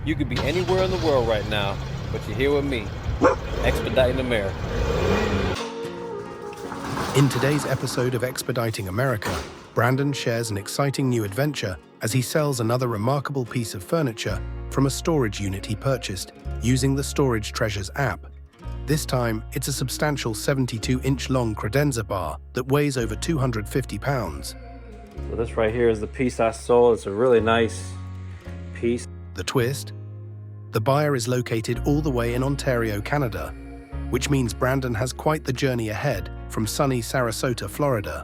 You could be anywhere in the world right now, but you're here with me, Expediting America. In today's episode of Expediting America, Brandon shares an exciting new adventure as he sells another remarkable piece of furniture from a storage unit he purchased using the Storage Treasures app. This time, it's a substantial 72-inch long credenza bar that weighs over 250 pounds. So this right here is the piece I sold. It's a really nice piece. The twist? The buyer is located all the way in Ontario, Canada, which means Brandon has quite the journey ahead from sunny Sarasota, Florida.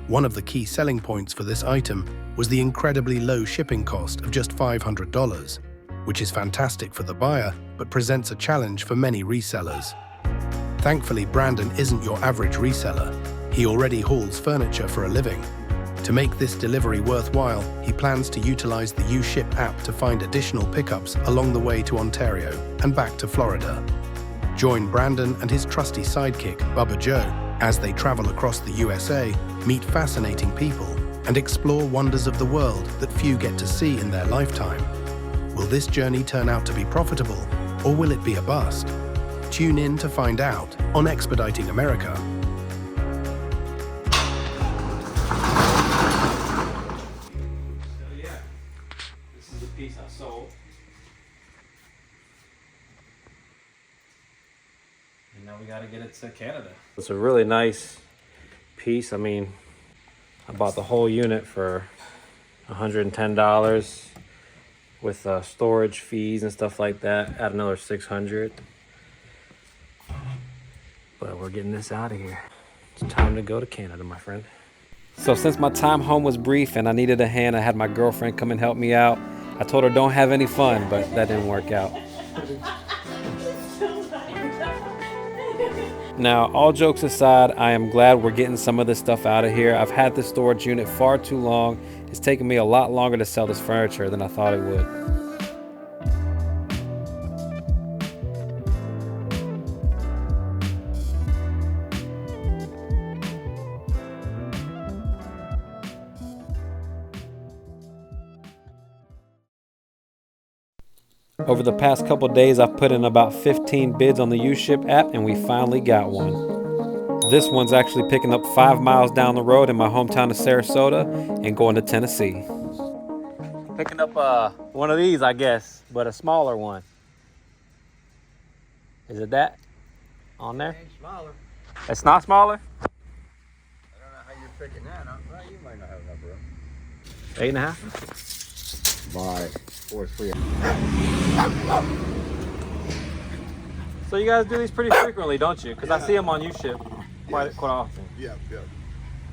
One of the key selling points for this item was the incredibly low shipping cost of just $500, which is fantastic for the buyer, but presents a challenge for many resellers. Thankfully, Brandon isn't your average reseller. He already hauls furniture for a living. To make this delivery worthwhile, he plans to utilize the uship app to find additional pickups along the way to Ontario and back to Florida. Join Brandon and his trusty sidekick, Bubba Joe, as they travel across the USA, meet fascinating people, and explore wonders of the world that few get to see in their lifetime. Will this journey turn out to be profitable, or will it be a bust? Tune in to find out on Expediting America. So yeah, this is the piece I sold. And now we gotta get it to Canada. It's a really nice piece. I mean, I bought the whole unit for $110 with storage fees and stuff like that. Add another $600. But we're getting this out of here. It's time to go to Canada, my friend. So since my time home was brief and I needed a hand, I had my girlfriend come and help me out. I told her don't have any fun, but that didn't work out. Now, all jokes aside, I am glad we're getting some of this stuff out of here. I've had this storage unit far too long. It's taken me a lot longer to sell this furniture than I thought it would. Over the past couple days, I've put in about 15 bids on the uship app, and we finally got one. This one's actually picking up 5 miles down the road in my hometown of Sarasota and going to Tennessee. Picking up one of these, I guess, but a smaller one. Is it that on there? It's smaller. It's not smaller? I don't know how you're picking that up. Well, you might not have enough room. 8.5? By 4 3. So you guys do these pretty frequently, don't you? Because I see them on uship quite often. Yeah.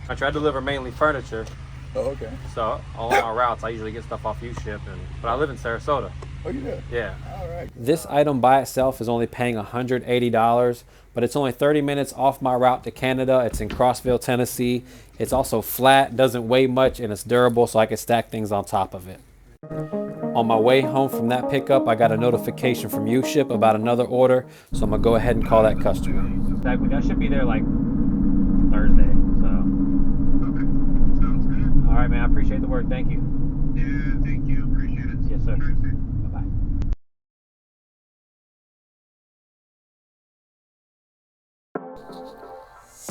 I try to deliver mainly furniture. Oh, okay. So all my routes, I usually get stuff off uship, but I live in Sarasota. Oh, you do? Yeah. All right. This item by itself is only paying $180, but it's only 30 minutes off my route to Canada. It's in Crossville, Tennessee. It's also flat, doesn't weigh much, and it's durable, so I can stack things on top of it. On my way home from that pickup, I got a notification from uship about another order, so I'm gonna go ahead and call that customer. Exactly. That should be there like Thursday. So. Okay. Sounds good. All right, man. I appreciate the work. Thank you. Yeah, thank you. Appreciate it. Yes, sir. Thursday. Bye-bye.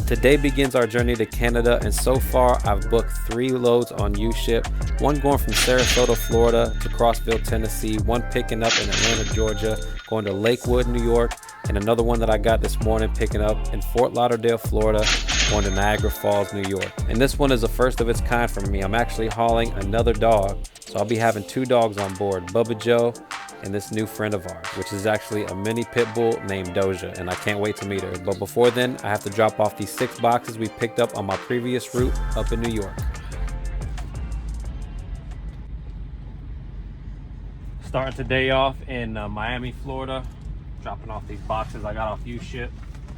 Today begins our journey to Canada, and so far I've booked 3 loads on uship, one going from Sarasota, Florida to Crossville, Tennessee, one picking up in Atlanta, Georgia, going to Lakewood, New York, and another one that I got this morning picking up in Fort Lauderdale, Florida, going to Niagara Falls, New York. And this one is the first of its kind for me. I'm actually hauling another dog, so I'll be having 2 dogs on board, Bubba Joe and this new friend of ours, which is actually a mini pit bull named Doja, and I can't wait to meet her. But before then, I have to drop off these 6 boxes we picked up on my previous route up in New York. Starting today off in Miami, Florida, dropping off these boxes I got off uship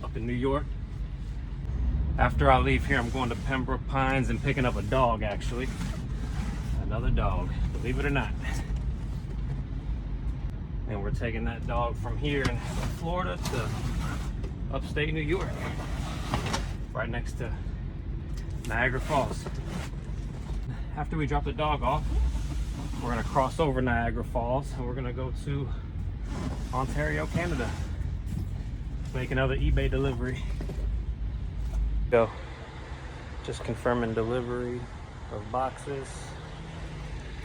up in New York. After I leave here, I'm going to Pembroke Pines and picking up a dog, actually. Another dog, believe it or not. And we're taking that dog from here in Florida to upstate New York, right next to Niagara Falls. After we drop the dog off, We're gonna cross over Niagara Falls and we're gonna go to Ontario, Canada. Make another eBay delivery. Go. Just confirming delivery of boxes.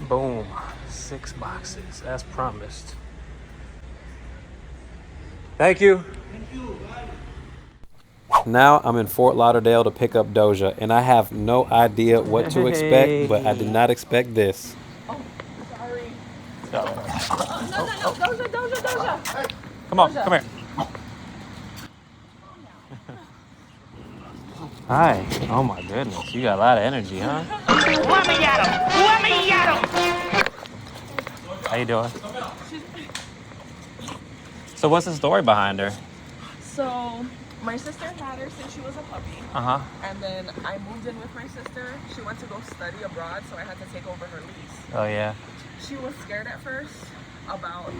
Boom. 6 boxes as promised. Thank you. Thank you. Now I'm in Fort Lauderdale to pick up Doja, and I have no idea what to expect, but I did not expect this. Oh, sorry. No, Doja. Hey. Come on, come here. Hi. Oh my goodness, you got a lot of energy, huh? Let me at him. How you doing? So what's the story behind her? So, my sister had her since she was a puppy. Uh-huh. And then I moved in with my sister. She went to go study abroad, so I had to take over her lease. Oh yeah. She was scared at first about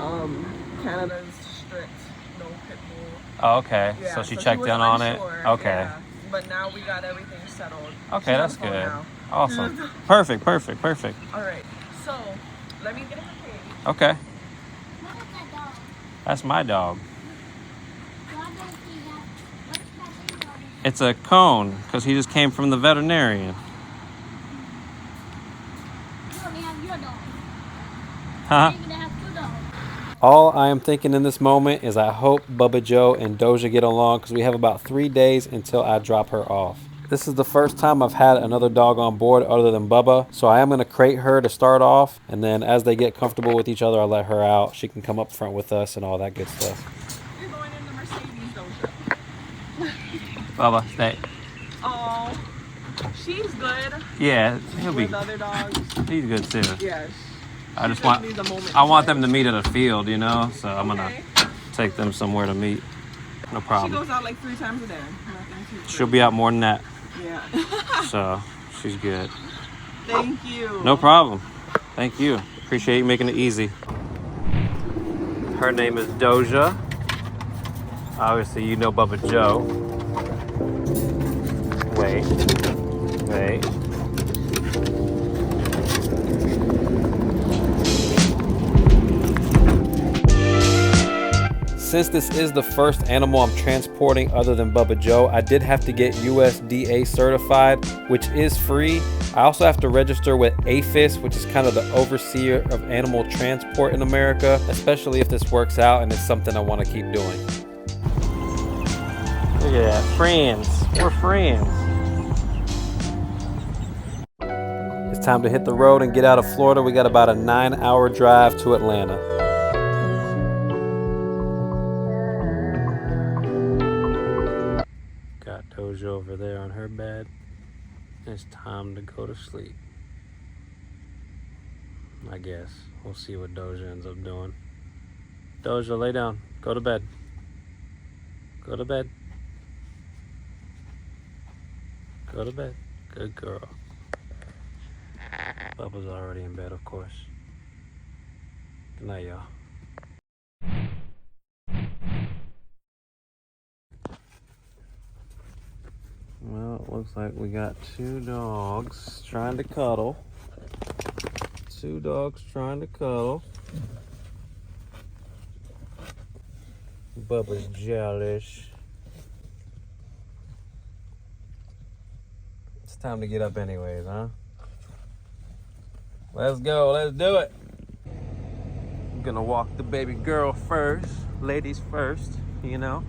Canada's strict no pit bull. Oh, okay. Yeah, So she checked in on it. Okay. Yeah. But now we got everything settled. Okay, that's She's on the good. phone now. Awesome. Perfect. All right. So, let me get her cage. Okay. Look at that dog. That's my dog. Why does he have, what's that thing called? It's a cone because he just came from the veterinarian. You only have your dog. Huh? You're gonna have 2 dogs. All I am thinking in this moment is I hope Bubba Joe and Doja get along because we have about 3 days until I drop her off. This is the first time I've had another dog on board other than Bubba, so I am going to crate her to start off, and then as they get comfortable with each other, I'll let her out. She can come up front with us and all that good stuff. You're going in the Mercedes, Doja. Bubba, stay. Oh, she's good. Yeah, he'll be. With other dogs. He's good too. Yes. I just want. needs a moment I want to them to meet at a field, you know. So I'm gonna Okay. take them somewhere to meet. No She problem. goes out like 3 times a day. Nothing too She'll be out more than that. Yeah. So she's good. Thank you. No problem. Thank you. Appreciate you making it easy. Her name is Doja. Obviously, you know Bubba Joe. Wait. Since this is the first animal I'm transporting other than Bubba Joe, I did have to get USDA certified, which is free. I also have to register with APHIS, which is kind of the overseer of animal transport in America, especially if this works out and it's something I want to keep doing. Look at that, friends. We're friends. It's time to hit the road and get out of Florida. We got about a 9-hour drive to Atlanta. Got Doja over there on her bed. It's time to go to sleep. I guess. We'll see what Doja ends up doing. Doja, lay down. Go to bed. Go to bed. Go to bed. Good girl. Bubba's already in bed, of course. Good night, y'all. Well, it looks like we got 2 dogs trying to cuddle. 2 dogs trying to cuddle. Bubba's jealous. It's time to get up anyways, huh? Let's go, let's do it. I'm gonna walk the baby girl first. Ladies first, you know.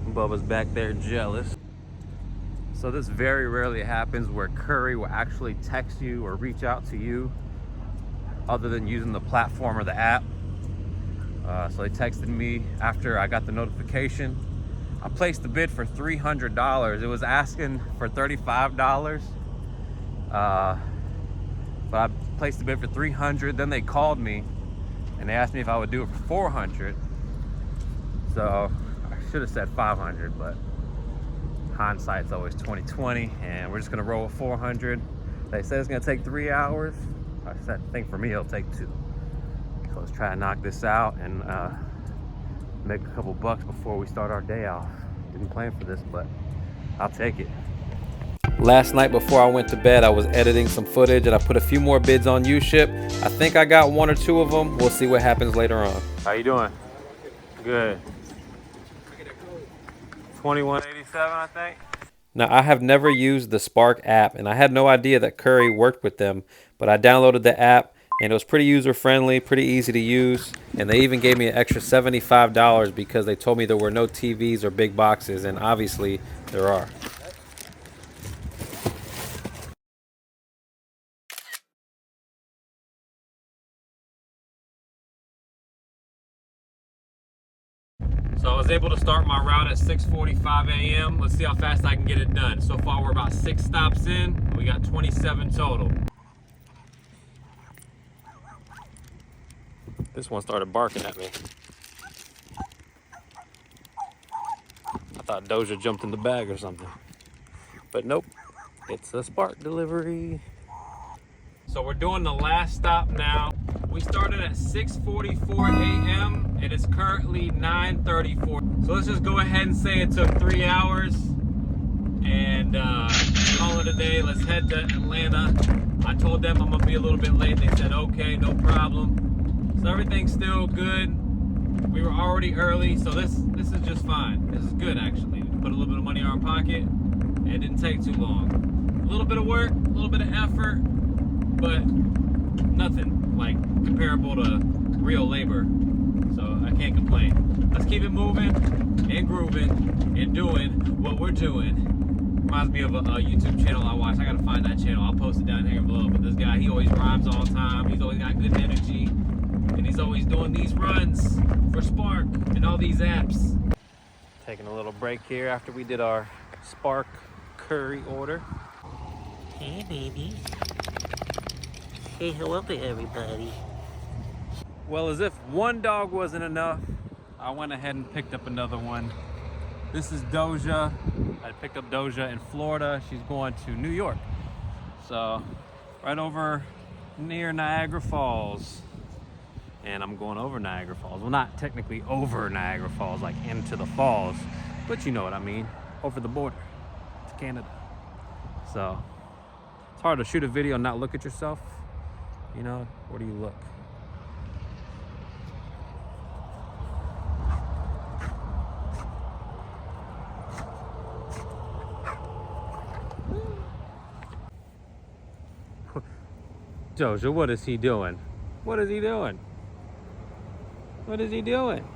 Bubba's back there jealous. So this very rarely happens where Curry will actually text you or reach out to you other than using the platform or the app. So they texted me after I got the notification. I placed the bid for $300. It was asking for $35. But I placed the bid for $300. Then they called me and they asked me if I would do it for $400. So I should have said $500, but hindsight's always 20/20, and we're just gonna roll with $400. They said it's gonna take 3 hours. I said, I think for me it'll take 2. So let's try to knock this out and make a couple bucks before we start our day off. Didn't plan for this, but I'll take it. Last night before I went to bed, I was editing some footage and I put a few more bids on uship. I think I got 1 or 2 of them. We'll see what happens later on. How you doing? Good. 2187, I think. Now, I have never used the Spark app, and I had no idea that Curry worked with them, but I downloaded the app, and it was pretty user-friendly, pretty easy to use, and they even gave me an extra $75 because they told me there were no TVs or big boxes, and obviously there are. So I was able to start my route at 6:45 a.m. Let's see how fast I can get it done. So far we're about 6 stops in. We got 27 total. This one started barking at me. I thought Doja jumped in the bag or something. But nope, it's a Spark delivery. So we're doing the last stop now. We started at 6:44 a.m. and it's currently 9:34. So let's just go ahead and say it took 3 hours. And call it a day. Let's head to Atlanta. I told them I'm gonna be a little bit late. They said okay, no problem. So everything's still good. We were already early, so this is just fine. This is good actually. Put a little bit of money in our pocket. And it didn't take too long. A little bit of work, a little bit of effort, but nothing like comparable to real labor. So I can't complain. Let's keep it moving and grooving and doing what we're doing. Reminds me of a YouTube channel I watch. I gotta find that channel. I'll post it down here below. But this guy, he always rhymes all the time. He's always got good energy. And he's always doing these runs for Spark and all these apps. Taking a little break here after we did our Spark curry order. Hey, baby. Say hello to everybody. Well, as if one dog wasn't enough, I went ahead and picked up another one. This is Doja. I picked up Doja in Florida. She's going to New York. So, right over near Niagara Falls. And I'm going over Niagara Falls. Well, not technically over Niagara Falls, like into the falls, but you know what I mean. Over the border to Canada. So, it's hard to shoot a video and not look at yourself. You know, where do you look? Doja, what is he doing? What is he doing? What is he doing?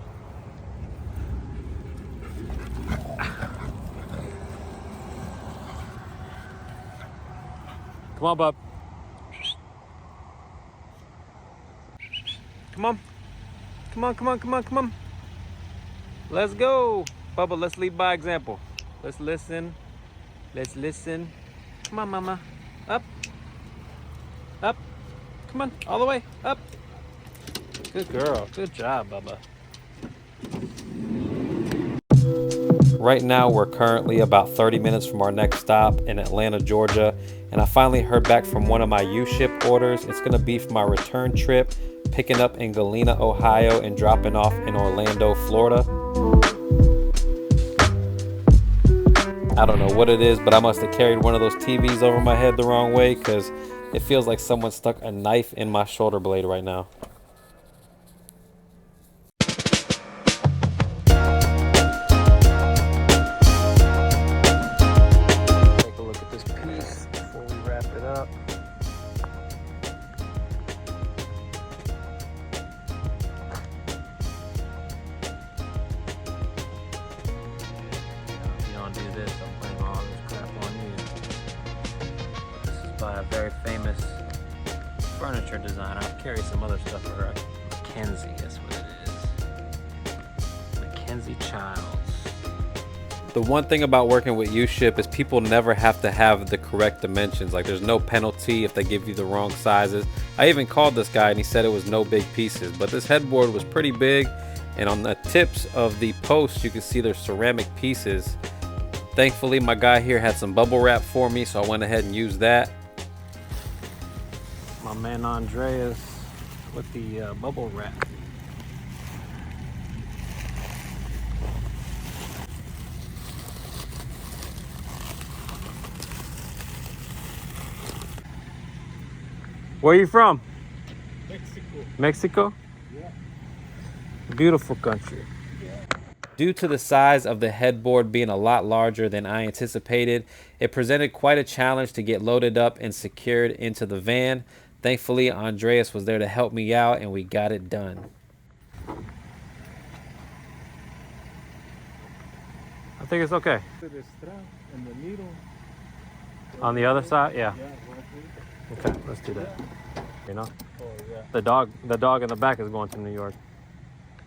Come on, bub. Come on. Come on, come on, come on, come on. Let's go. Bubba, let's lead by example. Let's listen. Let's listen. Come on, mama. Up. Up. Come on, all the way. Up. Good girl. Good job, Bubba. Right now, we're currently about 30 minutes from our next stop in Atlanta, Georgia. And I finally heard back from one of my uship orders. It's gonna be for my return trip, picking up in Galena, Ohio, and dropping off in Orlando, Florida. I don't know what it is, but I must have carried one of those TVs over my head the wrong way because it feels like someone stuck a knife in my shoulder blade right now. Take a look at this piece before we wrap it up. If you don't do this, I'm putting all this crap on you. This is by a very famous furniture designer. I've carried some other stuff for her. Mackenzie, that's what it is. Mackenzie Childs. The one thing about working with uship is people never have to have the correct dimensions. Like there's no penalty if they give you the wrong sizes. I even called this guy and he said it was no big pieces, but this headboard was pretty big, and on the tips of the posts you can see there's ceramic pieces. Thankfully my guy here had some bubble wrap for me, so I went ahead and used that. My man Andreas with the bubble wrap. Where are you from? Mexico? Yeah. Beautiful country. Due to the size of the headboard being a lot larger than I anticipated, it presented quite a challenge to get loaded up and secured into the van. Thankfully, Andreas was there to help me out and we got it done. I think it's okay. The strap and the needle. On the other side? Yeah. Yeah, right Okay, let's do that. You know? Oh, yeah. The dog in the back is going to New York.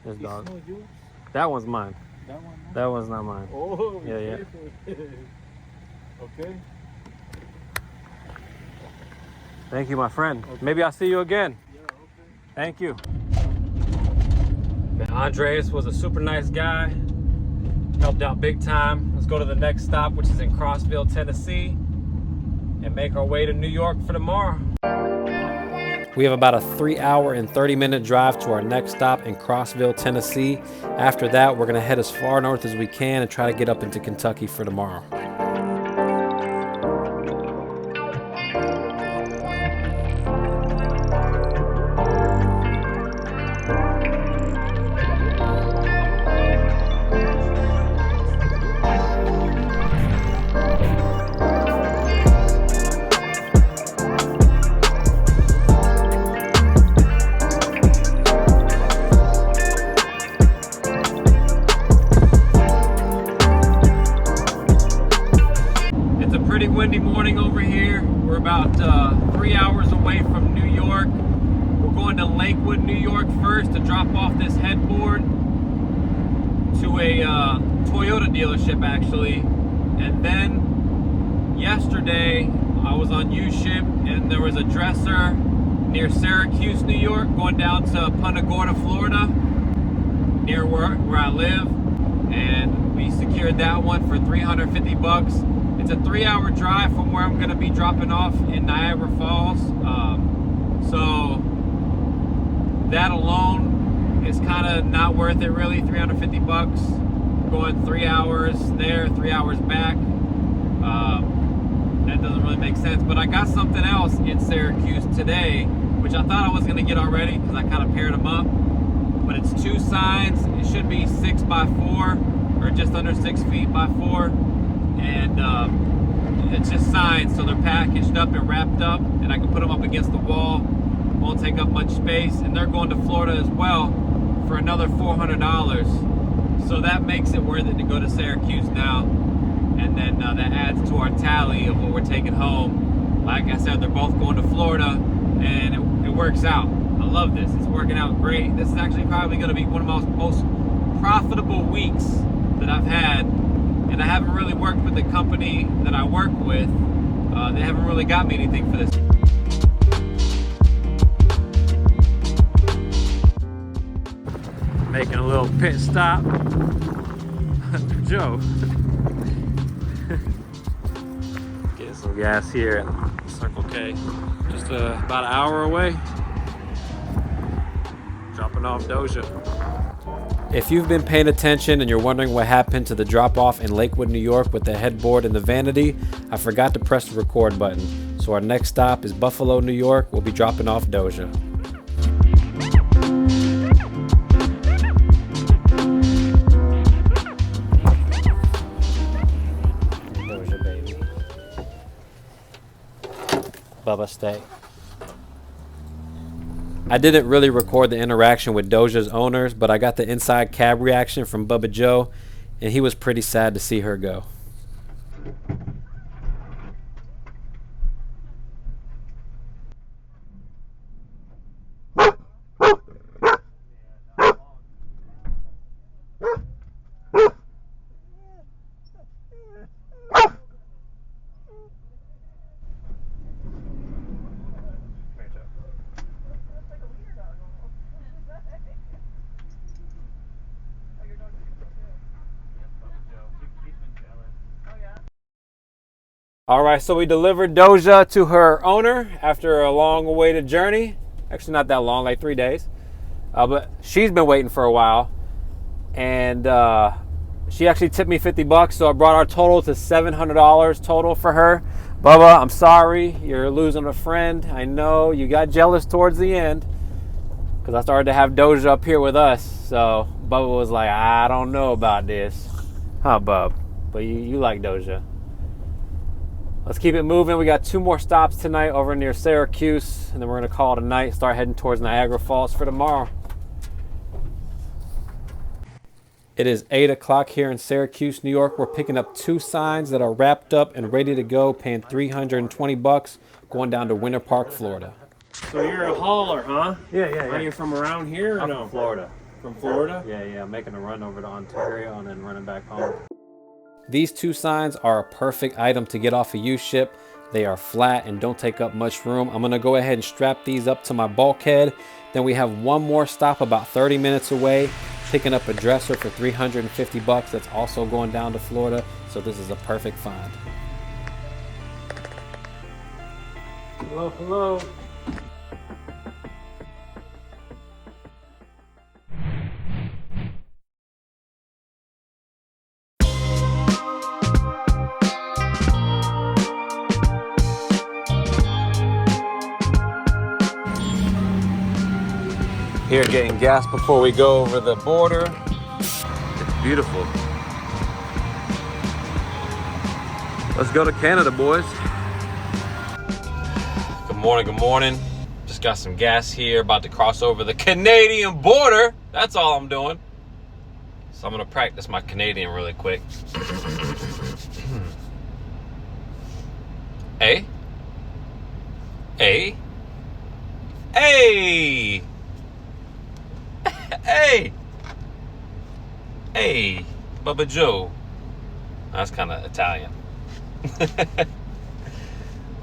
This dog. No, yours? That one's mine. That one? No? That one's not mine. Oh, Yeah, yeah. Okay. Thank you, my friend. Maybe I'll see you again. Yeah, okay. Thank you. Man, Andreas was a super nice guy. Helped out big time. Let's go to the next stop, which is in Crossville, Tennessee, and make our way to New York for tomorrow. We have about a 3-hour and 30-minute drive to our next stop in Crossville, Tennessee. After that, we're gonna head as far north as we can and try to get up into Kentucky for tomorrow. Pretty windy morning over here. We're about 3 hours away from New York. We're going to Lakewood, New York first to drop off this headboard to a Toyota dealership actually. And then yesterday I was on uship and there was a dresser near Syracuse, New York, going down to Punta Gorda, Florida, near where I live. And we secured that one for 350 bucks. It's a 3-hour drive from where I'm going to be dropping off in Niagara Falls. So that alone is kind of not worth it really, 350 bucks. Going 3 hours there, 3 hours back. That doesn't really make sense. But I got something else in Syracuse today, which I thought I was going to get already because I kind of paired them up. But it's 2 signs. It should be 6 by 4 or just under 6 feet by 4. And it's just signs, so they're packaged up and wrapped up, and I can put them up against the wall. Won't take up much space, and they're going to Florida as well for another $400. So that makes it worth it to go to Syracuse now, and then that adds to our tally of what we're taking home. Like I said, they're both going to Florida, and it works out. I love this. It's working out great. This is actually probably going to be one of the most profitable weeks that I've had. And I haven't really worked with the company that I work with. They haven't really got me anything for this. Making a little pit stop. Joe. Getting some gas here at Circle K. Just about an hour away. Dropping off Doja. If you've been paying attention and you're wondering what happened to the drop-off in Lakewood, New York with the headboard and the vanity, I forgot to press the record button. So our next stop is Buffalo, New York. We'll be dropping off Doja. Doja, baby. Bubba, stay. I didn't really record the interaction with Doja's owners, but I got the inside cab reaction from Bubba Joe, and he was pretty sad to see her go. All right, so we delivered Doja to her owner after a long-awaited journey. Actually, not that long, like 3 days. But she's been waiting for a while. And she actually tipped me 50 bucks, so I brought our total to $700 total for her. Bubba, I'm sorry you're losing a friend. I know you got jealous towards the end because I started to have Doja up here with us. So Bubba was like, I don't know about this. Huh, Bub? But you like Doja. Let's keep it moving. We got 2 more stops tonight over near Syracuse, and then we're going to call it a night, start heading towards Niagara Falls for tomorrow. It is 8 o'clock here in Syracuse, New York. We're picking up 2 signs that are wrapped up and ready to go, paying $320, going down to Winter Park, Florida. So you're a hauler, huh? Yeah. Are you from around here or I'm no? from Florida. From Florida? Yeah, I'm making a run over to Ontario and then running back home. These 2 signs are a perfect item to get off a uship. They are flat and don't take up much room. I'm gonna go ahead and strap these up to my bulkhead. Then we have one more stop about 30 minutes away, picking up a dresser for $350. That's also going down to Florida. So this is a perfect find. Hello. Here getting gas before we go over the border. It's beautiful. Let's go to Canada, boys. Good morning. Just got some gas here, about to cross over the Canadian border. That's all I'm doing. So I'm gonna practice my Canadian really quick. Hey. Hey. Hey. Hey, Bubba Joe. That's kind of Italian.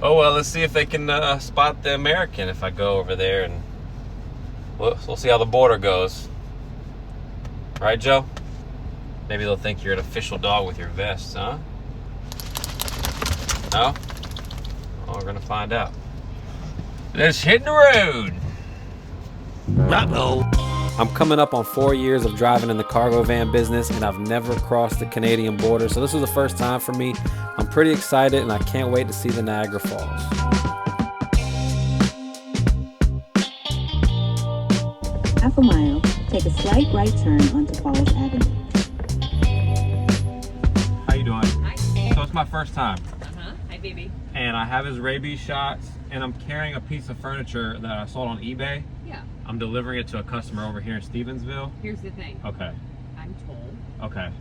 Oh well, let's see if they can spot the American if I go over there, and we'll see how the border goes. Right, Joe? Maybe they'll think you're an official dog with your vest, huh? No? Oh, we're gonna find out. Let's hit the road. Uh-oh. I'm coming up on 4 years of driving in the cargo van business, and I've never crossed the Canadian border, so this was the first time for me. I'm pretty excited, and I can't wait to see the Niagara Falls. Half a mile, take a slight right turn onto Falls Avenue. How you doing? Hi. So it's my first time. Hi, baby. And I have his rabies shots, and I'm carrying a piece of furniture that I sold on eBay. Yeah. I'm delivering it to a customer over here in Stevensville. Here's the thing. Okay. I'm told Okay.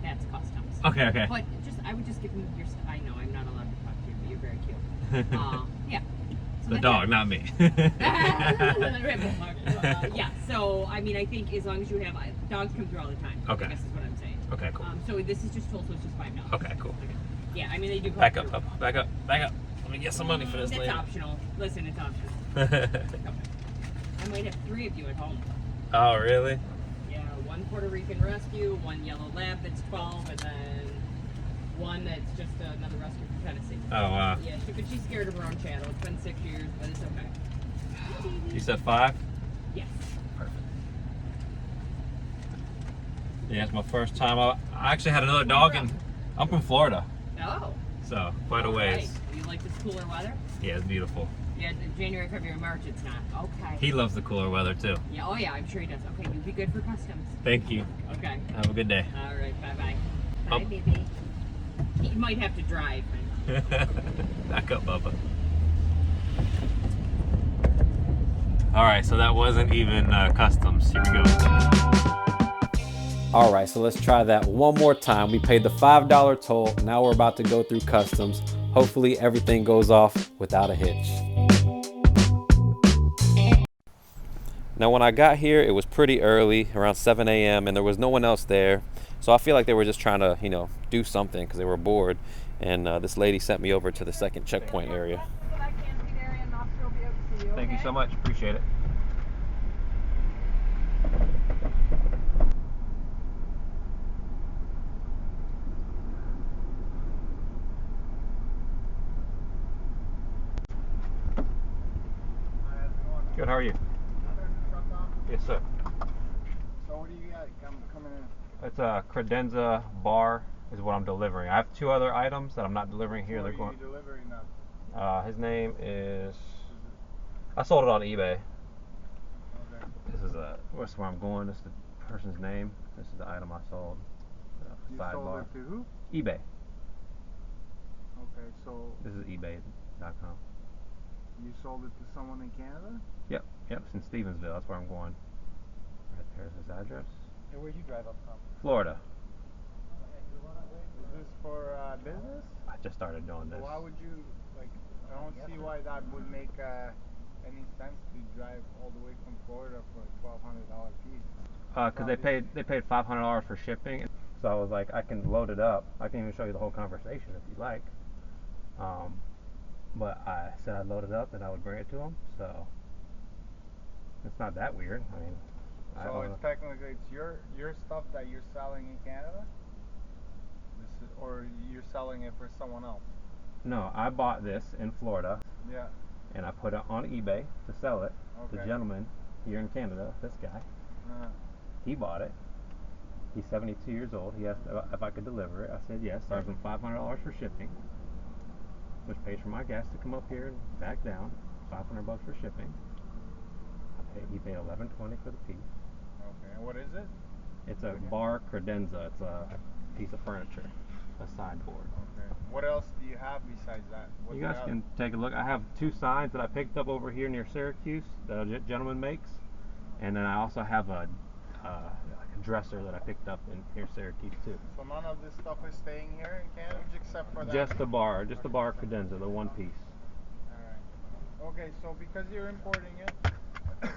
that's customs. Okay. But I would just give me your. I know I'm not allowed to talk to you, but you're very cute. Yeah. So The dog, not me. Yeah. So I mean, I think as long as you have dogs come through all the time. Okay. I guess is what I'm saying. Okay, cool. So this is just told, so it's just $5. Okay, cool. Okay. Yeah. I mean, they do. Back up, Papa. Back up. Let me get some money for this That's lady. optional. Listen, it's optional. Okay. I might have 3 of you at home. Oh, really? Yeah, 1 Puerto Rican rescue, 1 yellow lab that's 12, and then 1 that's just another rescue from Tennessee. Oh, wow. Yeah, but she's scared of her own shadow. It's been 6 years, but it's okay. You said 5? Yes. Perfect. Yeah, it's my first time. I actually had another dog, and I'm from Florida. Oh. So, quite a ways. Right. You like this cooler weather? Yeah, it's beautiful. Yeah, January, February, March, it's not. Okay. He loves the cooler weather, too. Yeah, oh yeah, I'm sure he does. Okay, you'll be good for customs. Thank you. Okay. Have a good day. All right, bye-bye. Bye, baby. He might have to drive. Back up, Bubba. All right, so that wasn't even customs. Here we go. All right, so let's try that one more time. We paid the $5 toll. Now we're about to go through customs. Hopefully everything goes off without a hitch. Now when I got here, it was pretty early, around 7 a.m., and there was no one else there. So I feel like they were just trying to, do something because they were bored. And this lady sent me over to the second checkpoint area. Thank you so much. Appreciate it. Good, how are you? Yes, sir. So what do you got coming in? It's a credenza bar is what I'm delivering. I have 2 other items that I'm not delivering here. Who They're are going. you delivering now? His name is. I sold it on eBay. Okay. This is where I'm going. This is the person's name. This is the item I sold. You Sidebar. sold it to who? eBay. Okay, so This is eBay.com. you sold it to someone in Canada? Yep. It's in Stevensville. That's where I'm going. Right there's his address. And where'd you drive up from? Florida. Is this for business? I just started doing this. Why would you, like, I don't see why that would make any sense to drive all the way from Florida for a $1,200 piece. Because they paid $500 for shipping. So I was like, I can load it up. I can even show you the whole conversation if you'd like. But I said I'd load it up and I would bring it to them. So it's not that weird. I mean, so it's technically your stuff that you're selling in Canada, or you're selling it for someone else. No, I bought this in Florida. Yeah. And I put it on eBay to sell it. Okay. The gentleman here in Canada, this guy, he bought it. He's 72 years old. He asked if I could deliver it. I said yes. Charged him $500 for shipping, which pays for my gas to come up here and back down. $500 for shipping. He paid $11.20 for the piece. Okay. And what is it? It's a bar credenza. It's a piece of furniture, a sideboard. Okay. What else do you have besides that? What You do guys have? can take a look. I have 2 signs that I picked up over here near Syracuse that a gentleman makes, and then I also have a dresser that I picked up in near Syracuse too. So none of this stuff is staying here in Canada except for that? Just the bar credenza, the one piece. Alright. Okay, so because you're importing it,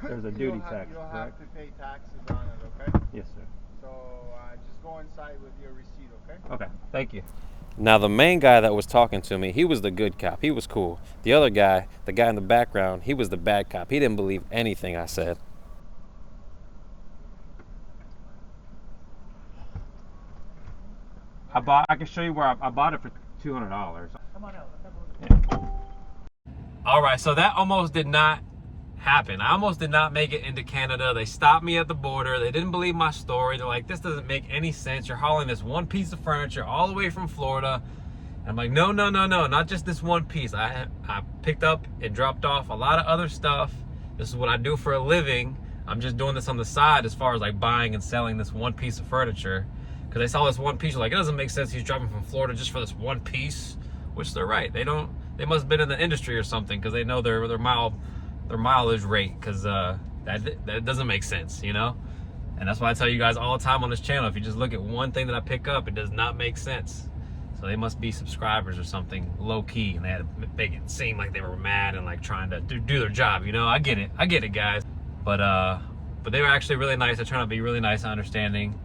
there's a duty tax, you'll correct? have to pay taxes on it, okay? Yes, sir. So just go inside with your receipt, okay? Okay, thank you. Now, the main guy that was talking to me, he was the good cop. He was cool. The other guy, the guy in the background, he was the bad cop. He didn't believe anything I said. I can show you where I bought it for $200. Come on out. All right, so that almost did not happen. I almost did not make it into Canada. They stopped me at the border. They didn't believe my story. They're like, this doesn't make any sense. You're hauling this one piece of furniture all the way from Florida. And I'm like, no, not just this one piece. I picked up and dropped off a lot of other stuff. This is what I do for a living. I'm just doing this on the side as far as like buying and selling this one piece of furniture. Because they saw this one piece, like, it doesn't make sense he's driving from Florida just for this one piece. Which they're right. They must have been in the industry or something, because they know their mileage rate, because that doesn't make sense, you know. And that's why I tell you guys all the time on this channel, if you just look at one thing that I pick up, it does not make sense. So they must be subscribers or something, low key, and they had to make it seem like they were mad and like trying to do their job, you know. I get it, guys. But they were actually really nice. They're trying to be really nice and understanding.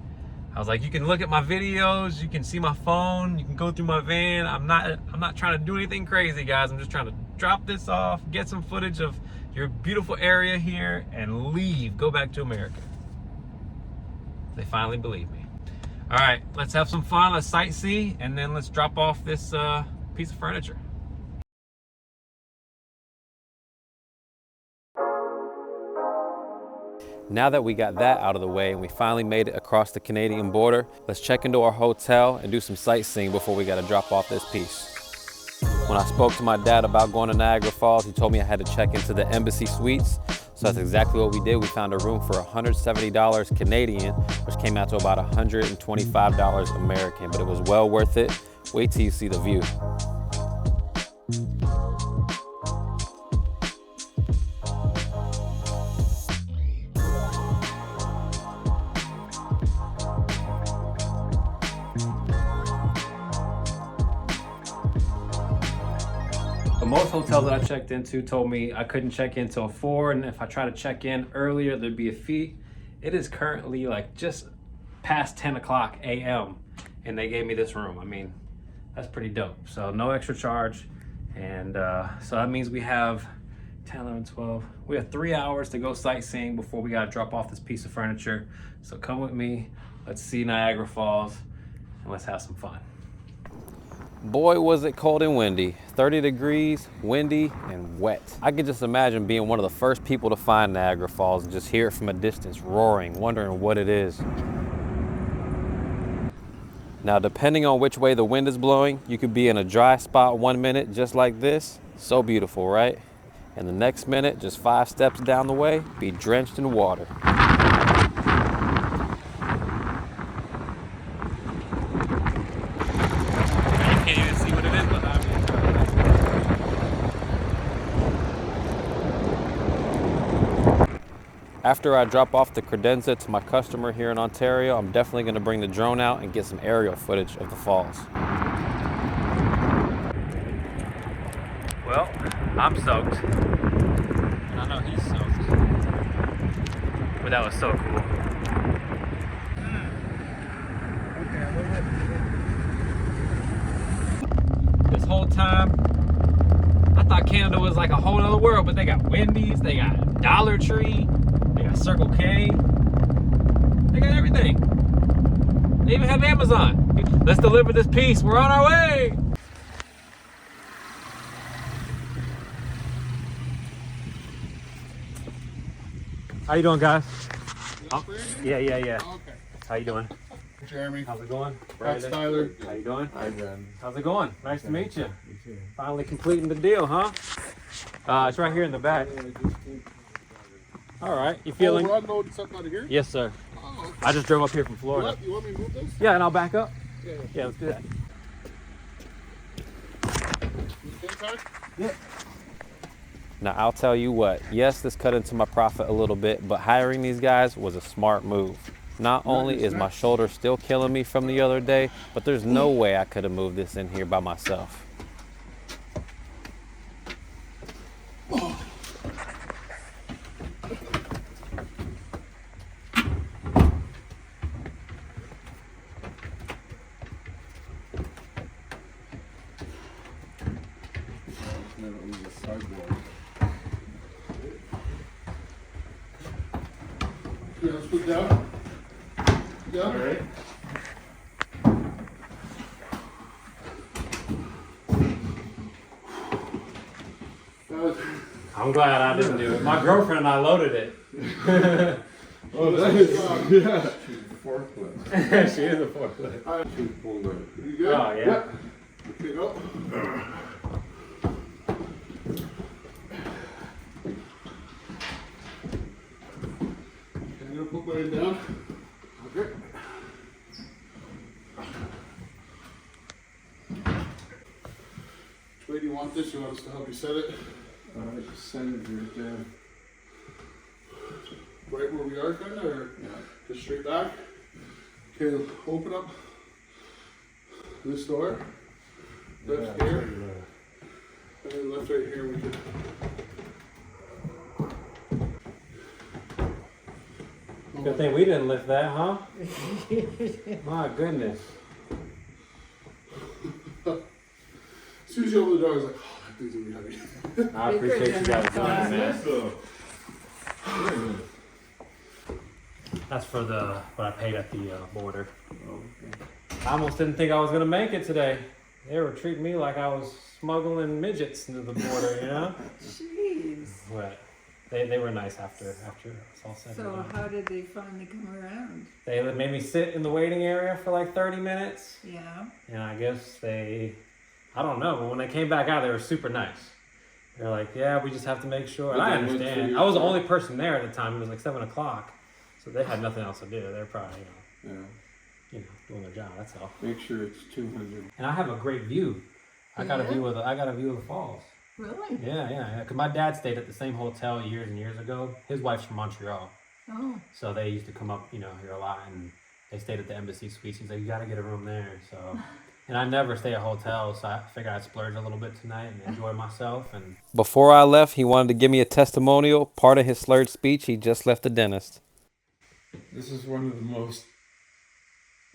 I was like, you can look at my videos, you can see my phone, you can go through my van. I'm not trying to do anything crazy, guys. I'm just trying to drop this off, get some footage of your beautiful area here, and leave, go back to America. They finally believe me. All right, let's have some fun, let's sightsee, and then let's drop off this piece of furniture. Now that we got that out of the way and we finally made it across the Canadian border, let's check into our hotel and do some sightseeing before we gotta drop off this piece. When I spoke to my dad about going to Niagara Falls, he told me I had to check into the Embassy Suites. So that's exactly what we did. We found a room for $170 Canadian, which came out to about $125 American, but it was well worth it. Wait till you see the view. Most hotels that I checked into told me I couldn't check in till 4, and if I try to check in earlier, there'd be a fee. It is currently like just past 10 o'clock a.m. and they gave me this room. I mean, that's pretty dope. So no extra charge. And so that means we have 10, 11, 12. We have 3 hours to go sightseeing before we gotta drop off this piece of furniture. So come with me, let's see Niagara Falls, and let's have some fun. Boy, was it cold and windy. 30 degrees, windy, and wet. I could just imagine being one of the first people to find Niagara Falls and just hear it from a distance roaring, wondering what it is. Now, depending on which way the wind is blowing, you could be in a dry spot 1 minute just like this. So beautiful, right? And the next minute, just 5 steps down the way, be drenched in water. After I drop off the credenza to my customer here in Ontario, I'm definitely going to bring the drone out and get some aerial footage of the falls. Well, I'm soaked. And I know he's soaked. But that was so cool. This whole time, I thought Canada was like a whole other world, but they got Wendy's, they got Dollar Tree, they got Circle K, they got everything. They even have Amazon. Let's deliver this piece, we're on our way. How you doing, guys? Oh, yeah. Okay. How you doing? Jeremy. How's it going? That's Tyler. How you doing? Hi, Ben. How's it going? Nice to meet you. Finally completing the deal, huh? It's right here in the back. All right, you feeling? we're unloading something out of here? Yes, sir. Oh, okay. I just drove up here from Florida. You want me to move this? Yeah, and I'll back up. Yeah. Yeah, let's do that. Yeah. Now, I'll tell you what, yes, this cut into my profit a little bit, but hiring these guys was a smart move. Not only is my shoulder still killing me from the other day, but there's no way I could have moved this in here by myself. Yeah, let's put down. Yeah. All right. I'm glad I didn't do it. My girlfriend and I loaded it. Oh, that is, yeah. She's a forklift. She is a forklift. She's pulled it. You good? Oh, yeah. Okay, go. I'm gonna put mine down. Okay. Which way do you want this? You want us to help you set it? Just send it right there. Right where we are, kind of, or just straight back? Okay, open up this door. Left here. And then left right here we can. Good thing we didn't lift that, huh? My goodness. As soon as you open the door, I was like, oh, that thing's gonna be heavy. I appreciate you guys doing it, man. That's for what I paid at the border. I almost didn't think I was gonna make it today. They were treating me like I was smuggling midgets into the border, you know? Jeez. But they were nice after it's all said and So done. how did they finally come around? They made me sit in the waiting area for like 30 minutes. Yeah. And I guess I don't know, but when they came back out, they were super nice. They're like, yeah, we just have to make sure. And I understand. I was the only person there at the time. It was like 7 o'clock. So they had nothing else to do. They're probably, doing their job, that's all. Make sure it's 200. And I have a great view. I got a view of the falls. Really? Yeah. Because my dad stayed at the same hotel years and years ago. His wife's from Montreal. Oh. So they used to come up, here a lot, and they stayed at the Embassy Suites. He's like, you got to get a room there. So, and I never stay at hotels, so I figured I'd splurge a little bit tonight and enjoy myself. And before I left, he wanted to give me a testimonial. Part of his slurred speech, he just left the dentist. This is one of the most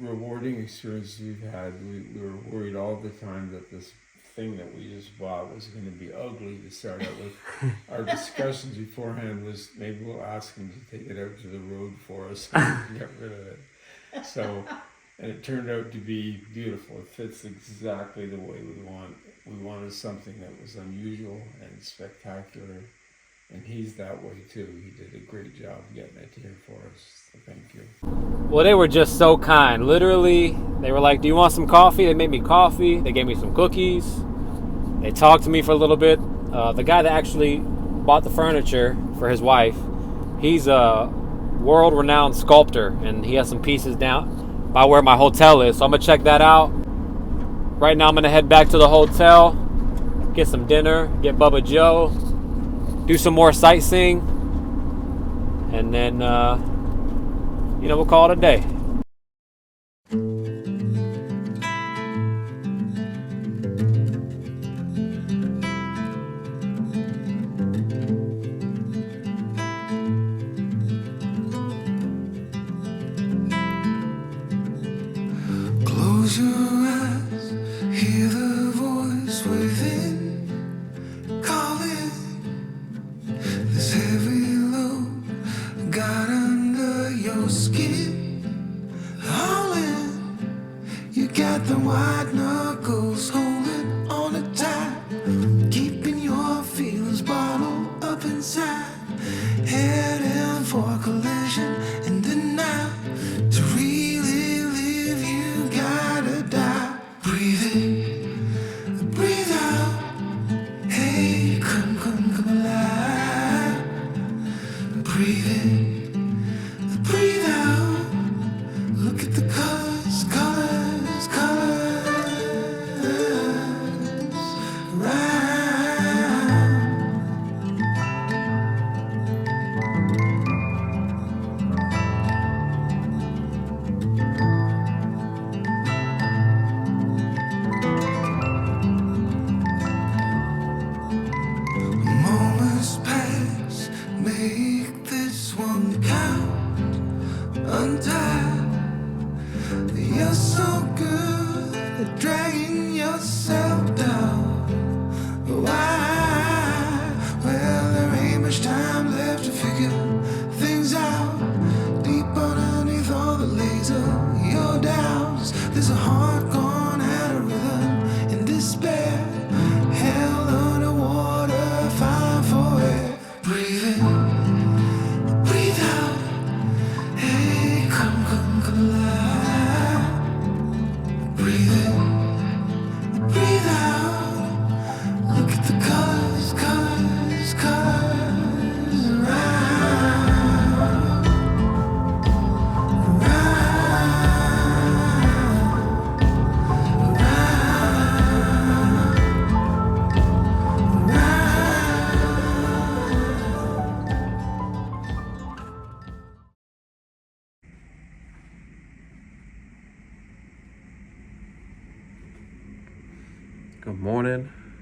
rewarding experiences we've had. We were worried all the time that this thing that we just bought was going to be ugly to start out with. Our discussions beforehand was maybe we'll ask him to take it out to the road for us and get rid of it. So, and it turned out to be beautiful. It fits exactly the way we want. We wanted something that was unusual and spectacular And he's that way too. He did a great job getting it here for us. So thank you. Well, they were just so kind. Literally, they were like, do you want some coffee? They made me coffee. They gave me some cookies. They talked to me for a little bit. The guy that actually bought the furniture for his wife, he's a world-renowned sculptor, and he has some pieces down by where my hotel is. So I'm going to check that out. Right now, I'm going to head back to the hotel, get some dinner, get Bubba Joe, do some more sightseeing, and then, we'll call it a day. Close your eyes, hear the voice within, calling. This heavy load got under your skin, hauling. You got the white knuckles holding on it tight, keeping your feelings bottled up inside, heading for a collision in the night. To really live, you gotta die. Breathe in, breathe out. Hey, come alive. Breathe in, breathe out. Look at the colors, colors, colors. Right. Moments pass, make this one count. Untie. You're so good at dragging yourself down. Why? Well, there ain't much time left to figure things out. Deep underneath all the laser, your doubts. There's a heart gone out of rhythm in despair. Hell underwater, fine for it. Breathe in, breathe out. Hey, come alive. Breathe in, breathe out. Look at the colors, colors, colors. Around,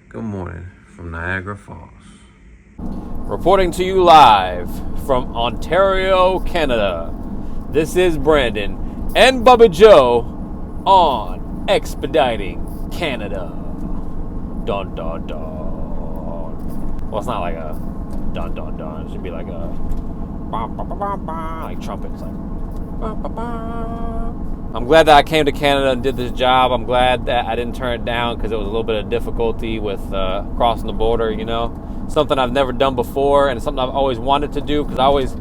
Good morning from Niagara Falls. Reporting to you live from Ontario, Canada. This is Brandon and Bubba Joe on Expediting Canada. Dun dun dun. Well, it's not like a dun dun dun. It should be like a like trumpets, like. I'm glad that I came to Canada and did this job. I'm glad that I didn't turn it down because it was a little bit of difficulty with crossing the border, Something I've never done before and something I've always wanted to do because I always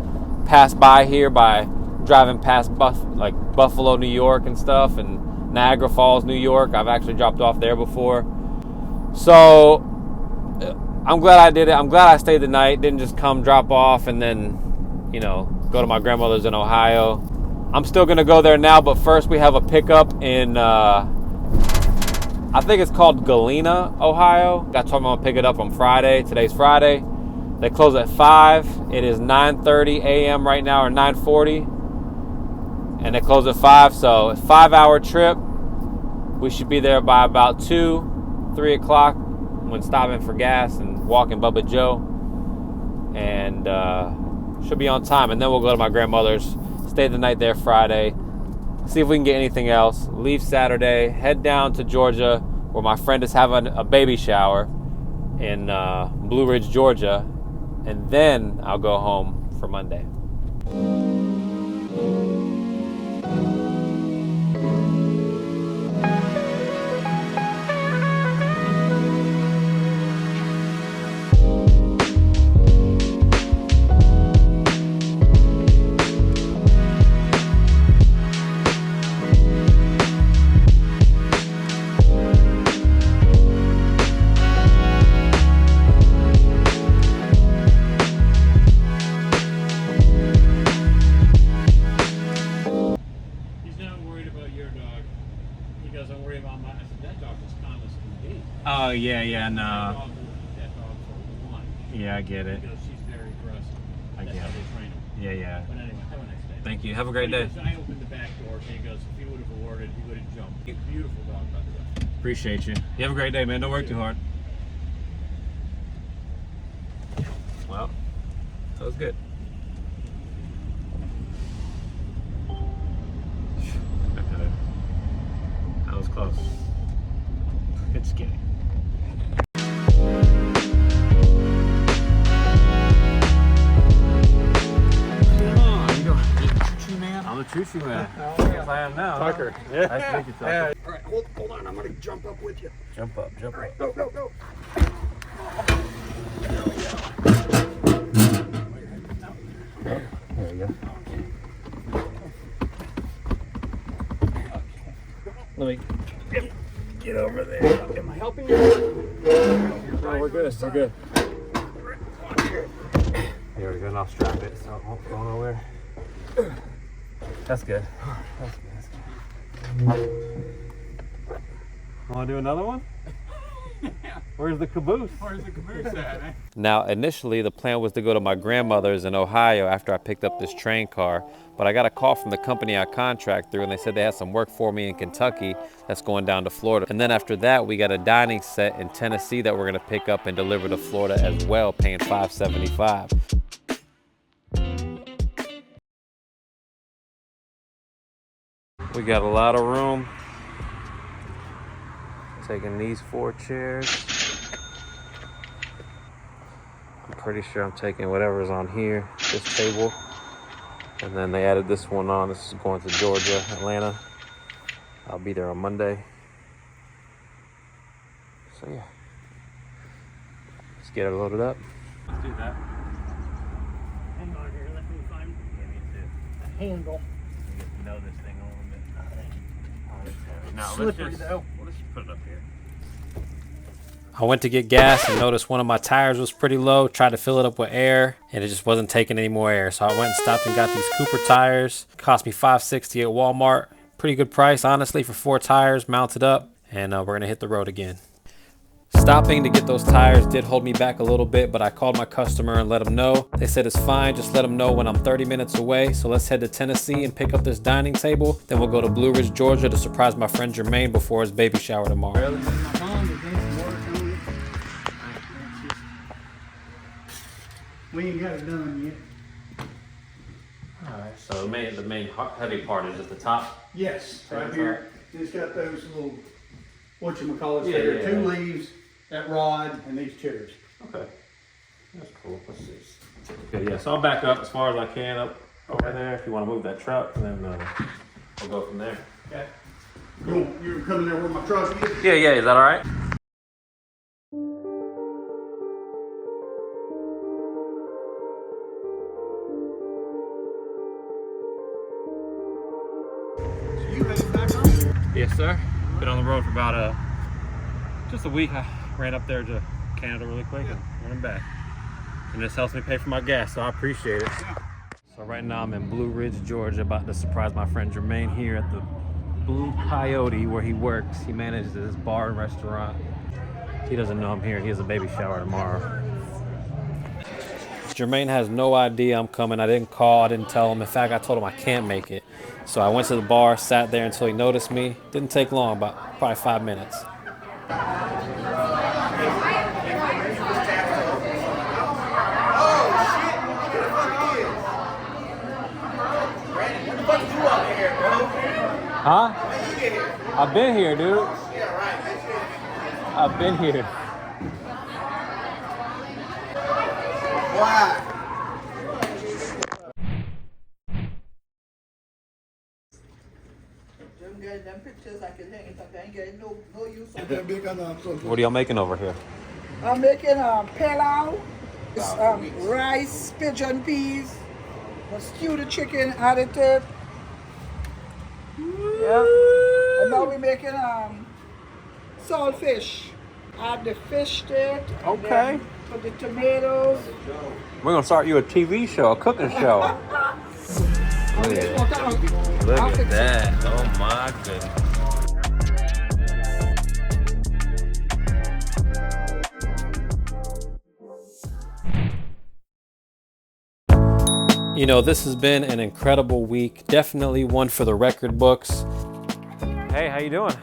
pass by here by driving past Buffalo, New York and stuff, and Niagara Falls, New York. I've actually dropped off there before. So I'm glad I did it. I'm glad I stayed the night, didn't just come drop off and then, go to my grandmother's in Ohio. I'm still going to go there now, but first we have a pickup in, I think it's called Galena, Ohio. I told them I'm going to pick it up on Friday. Today's Friday. They close at 5. It is 9:30 a.m. right now, or 9:40. And they close at 5, so it's a 5-hour trip. We should be there by about 2, 3 o'clock when stopping for gas and walking Bubba Joe. And should be on time. And then we'll go to my grandmother's. Stay the night there Friday, see if we can get anything else, leave Saturday, head down to Georgia where my friend is having a baby shower in Blue Ridge, Georgia, and then I'll go home for Monday. Oh, yeah, no. That dog's so blunt. Yeah, I get it. You know, she's very aggressive. I That's get how it. they train them. Yeah. But anyway, have a nice day. Thank you. Have a great day. I opened the back door, and he goes, if he would have alerted, he would have jumped. Beautiful dog, by the way. Appreciate you. You have a great day, man. Don't work too hard. Well, that was good. That was close. It's skinny. I'm a choo-choo man. Yes, I am now. Tucker. Yeah. Nice to meet you, Tucker. Yeah. All right, hold on. I'm gonna jump up with you. Jump up. All right, go. There you go. Let me get over there. Am I helping you? No, we're good. We're good. Here we go. And I'll strap it so it won't go nowhere. That's good. That's good. Want to do another one? Where's the caboose? Where's the caboose at, eh? Now, initially, the plan was to go to my grandmother's in Ohio after I picked up this train car, but I got a call from the company I contract through, and they said they had some work for me in Kentucky that's going down to Florida. And then after that, we got a dining set in Tennessee that we're gonna pick up and deliver to Florida as well, paying $575. We got a lot of room. Taking these 4 chairs. I'm pretty sure I'm taking whatever's on here, this table. And then they added this one on. This is going to Georgia, Atlanta. I'll be there on Monday. So yeah. Let's get it loaded up. Let's do that. Hang on here, let me find a handle. Get to know this thing a little bit. No, Slippery let's though. Let's just put it up here. I went to get gas and noticed one of my tires was pretty low. Tried to fill it up with air and it just wasn't taking any more air. So I went and stopped and got these Cooper tires. Cost me $5.60 at Walmart. Pretty good price, honestly, for 4 tires mounted up. And we're gonna hit the road again. Stopping to get those tires did hold me back a little bit, but I called my customer and let them know. They said it's fine, just let them know when I'm 30 minutes away. So let's head to Tennessee and pick up this dining table. Then we'll go to Blue Ridge, Georgia to surprise my friend Jermaine before his baby shower tomorrow. We ain't got it done yet. Alright, so the main heavy part is at the top? Yes, Right right here. It's got those little, whatchamacallits there, Yeah. 2 leaves, that rod, and these chairs. Okay. That's cool. Let's see. Okay, yeah, so I'll back up as far as I can up over there if you want to move that truck, and then we'll go from there. Okay. You're coming there where my truck is? Yeah, is that alright? You headed back home? Yes, sir. Been on the road for about just a week. I ran up there to Canada really quick and running back. And this helps me pay for my gas, so I appreciate it. Yeah. So right now I'm in Blue Ridge, Georgia, about to surprise my friend Jermaine here at the Blue Coyote where he works. He manages this bar and restaurant. He doesn't know I'm here. He has a baby shower tomorrow. Jermaine has no idea I'm coming. I didn't call, I didn't tell him. In fact, I told him I can't make it. So I went to the bar, sat there until he noticed me. Didn't take long, about probably 5 minutes. Huh? I've been here, dude. I've been here. Why? Them pictures I can hang it up. I ain't getting no use of What are y'all making over here? I'm making pilau, rice, pigeon peas, stew the chicken, added to it. Yeah. And now we're making saltfish. Add the fish to it. Okay. Put the tomatoes. We're gonna start you a TV show, a cooking show. Look at that. Oh my goodness. You know, this has been an incredible week. Definitely one for the record books. Hey, how you doing?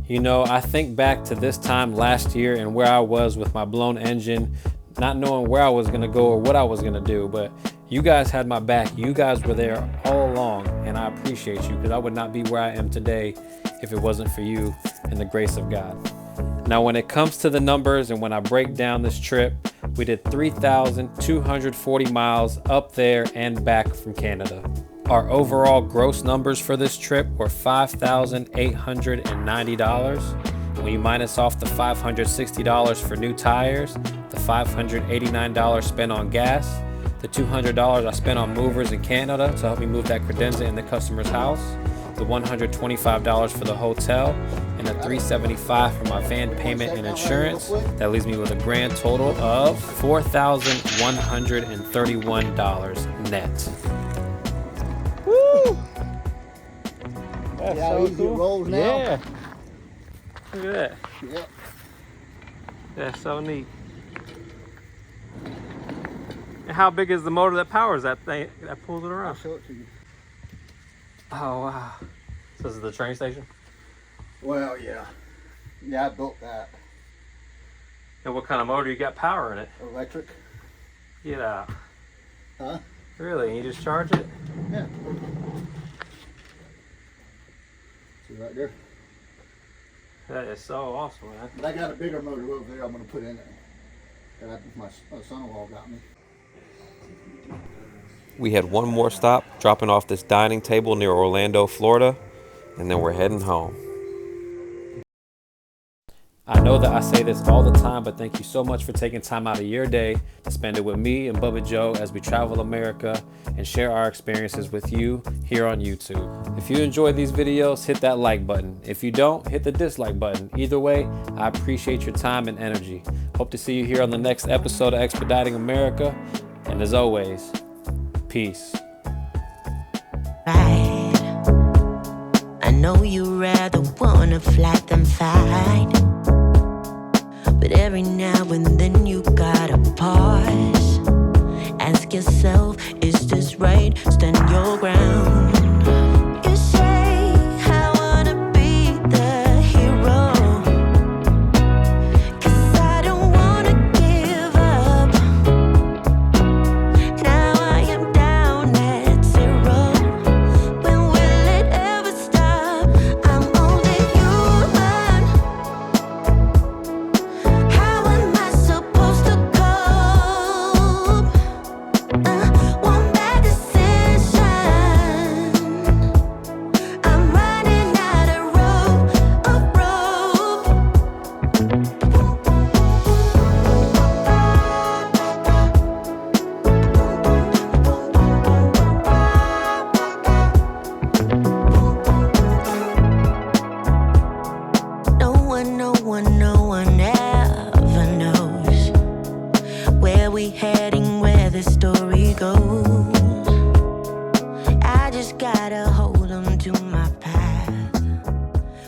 You know, I think back to this time last year and where I was with my blown engine, not knowing where I was going to go or what I was going to do, but you guys had my back. You guys were there all along, and I appreciate you, because I would not be where I am today if it wasn't for you and the grace of God. Now, when it comes to the numbers and when I break down this trip, we did 3,240 miles up there and back from Canada. Our overall gross numbers for this trip were $5,890. When you minus off the $560 for new tires, the $589 spent on gas, the $200 I spent on movers in Canada to help me move that credenza in the customer's house, the $125 for the hotel, and the $375 for my van payment and insurance. That leaves me with a grand total of $4,131 net. Woo! That's Yeah, so easy cool. rolls now. Yeah. Look at that. Yep. That's so neat. And how big is the motor that powers that thing, that pulls it I'll around? show it to you. Oh, wow. So this is the train station? Well, yeah. Yeah, I built that. And what kind of motor you got powering it? Electric. Get out. Huh? Really? You just charge it? Yeah. See right there? That is so awesome, man. But I got a bigger motor over there I'm going to put in it. That my son-in-law got me. We had one more stop, dropping off this dining table near Orlando, Florida, and then we're heading home. I know that I say this all the time, but thank you so much for taking time out of your day to spend it with me and Bubba Joe as we travel America and share our experiences with you here on YouTube. If you enjoy these videos, hit that like button. If you don't, hit the dislike button. Either way, I appreciate your time and energy. Hope to see you here on the next episode of Expediting America. And as always, peace. I know you rather wanna flat than fight, but every now and then you gotta pause. Ask yourself, is this right? Stand